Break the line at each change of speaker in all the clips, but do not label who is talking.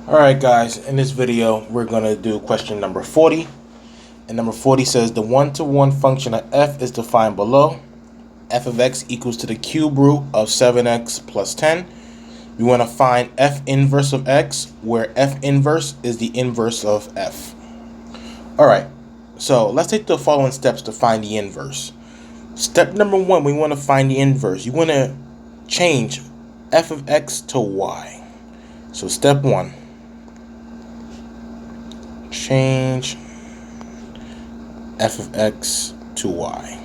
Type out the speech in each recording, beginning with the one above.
Alright guys, in this video we're going to do question number 40. And number 40 says the one-to-one function of f is defined below. F of x equals to the cube root of 7x plus 10. We want to find f inverse of x, where f inverse is the inverse of f. Alright, so let's take the following steps to find the inverse. Step number 1, we want to find the inverse. You want to change f of x to y. So step 1. Change f of x to y,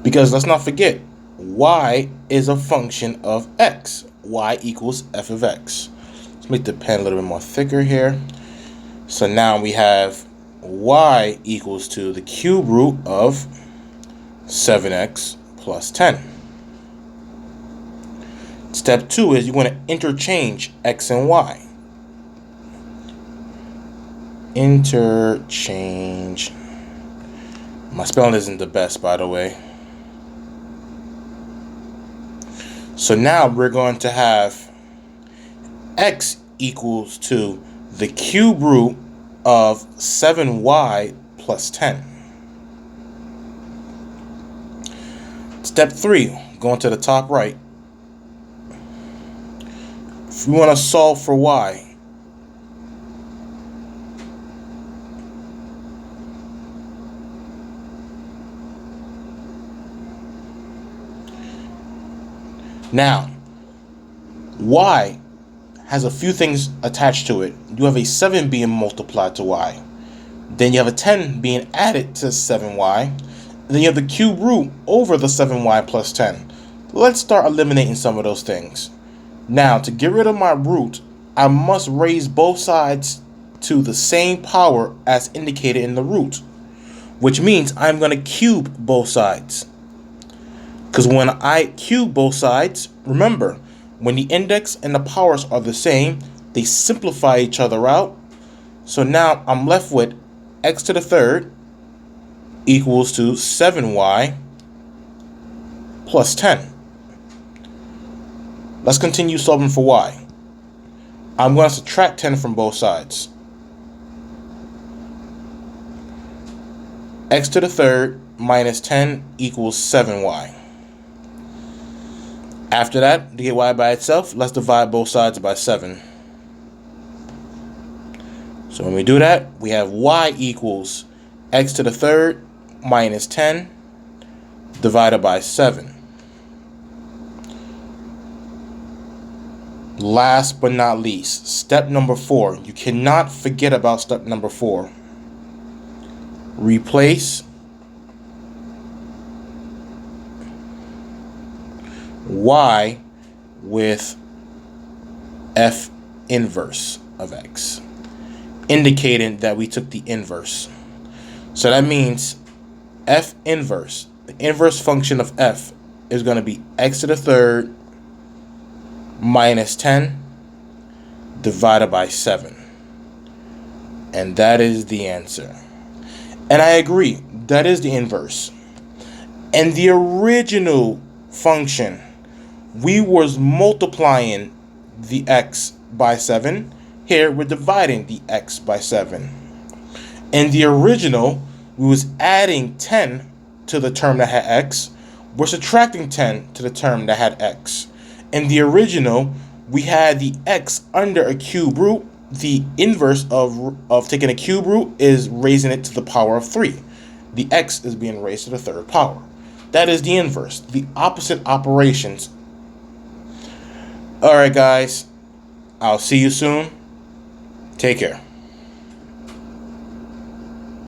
because let's not forget y is a function of x. Y equals f of x. Let's make the pen a little bit more thicker here. So now we have y equals to the cube root of 7x plus 10. Step 2 is you want to interchange x and y. Interchange. My spelling isn't the best, by the way. So now we're going to have x equals to the cube root of 7y plus 10. Step 3, going to the top right. If we want to solve for y, now, y has a few things attached to it. You have a 7 being multiplied to y. Then you have a 10 being added to 7y. Then you have the cube root over the 7y plus 10. Let's start eliminating some of those things. Now, to get rid of my root, I must raise both sides to the same power as indicated in the root, which means I'm going to cube both sides. Because when I cube both sides, remember, when the index and the powers are the same, they simplify each other out. So now I'm left with x to the third equals to 7y plus 10. Let's continue solving for y. I'm going to subtract 10 from both sides. X to the third minus 10 equals 7y. After that, to get y by itself, let's divide both sides by 7. So when we do that, we have y equals x to the third minus 10 divided by 7. Last but not least, step number 4. You cannot forget about step number 4. Replace y with f inverse of x, indicating that we took the inverse. So that means f inverse, the inverse function of f, is going to be x to the third minus 10 divided by 7. And that is the answer. And I agree, that is the inverse. And the original function, we was multiplying the x by 7. Here we're dividing the x by 7. In the original, we was adding 10 to the term that had x. We're subtracting 10 to the term that had x. In the original, we had the x under a cube root. The inverse of taking a cube root is raising it to the power of 3. The x is being raised to the third power. That is the inverse, the opposite operations. Alright guys, I'll see you soon. Take care.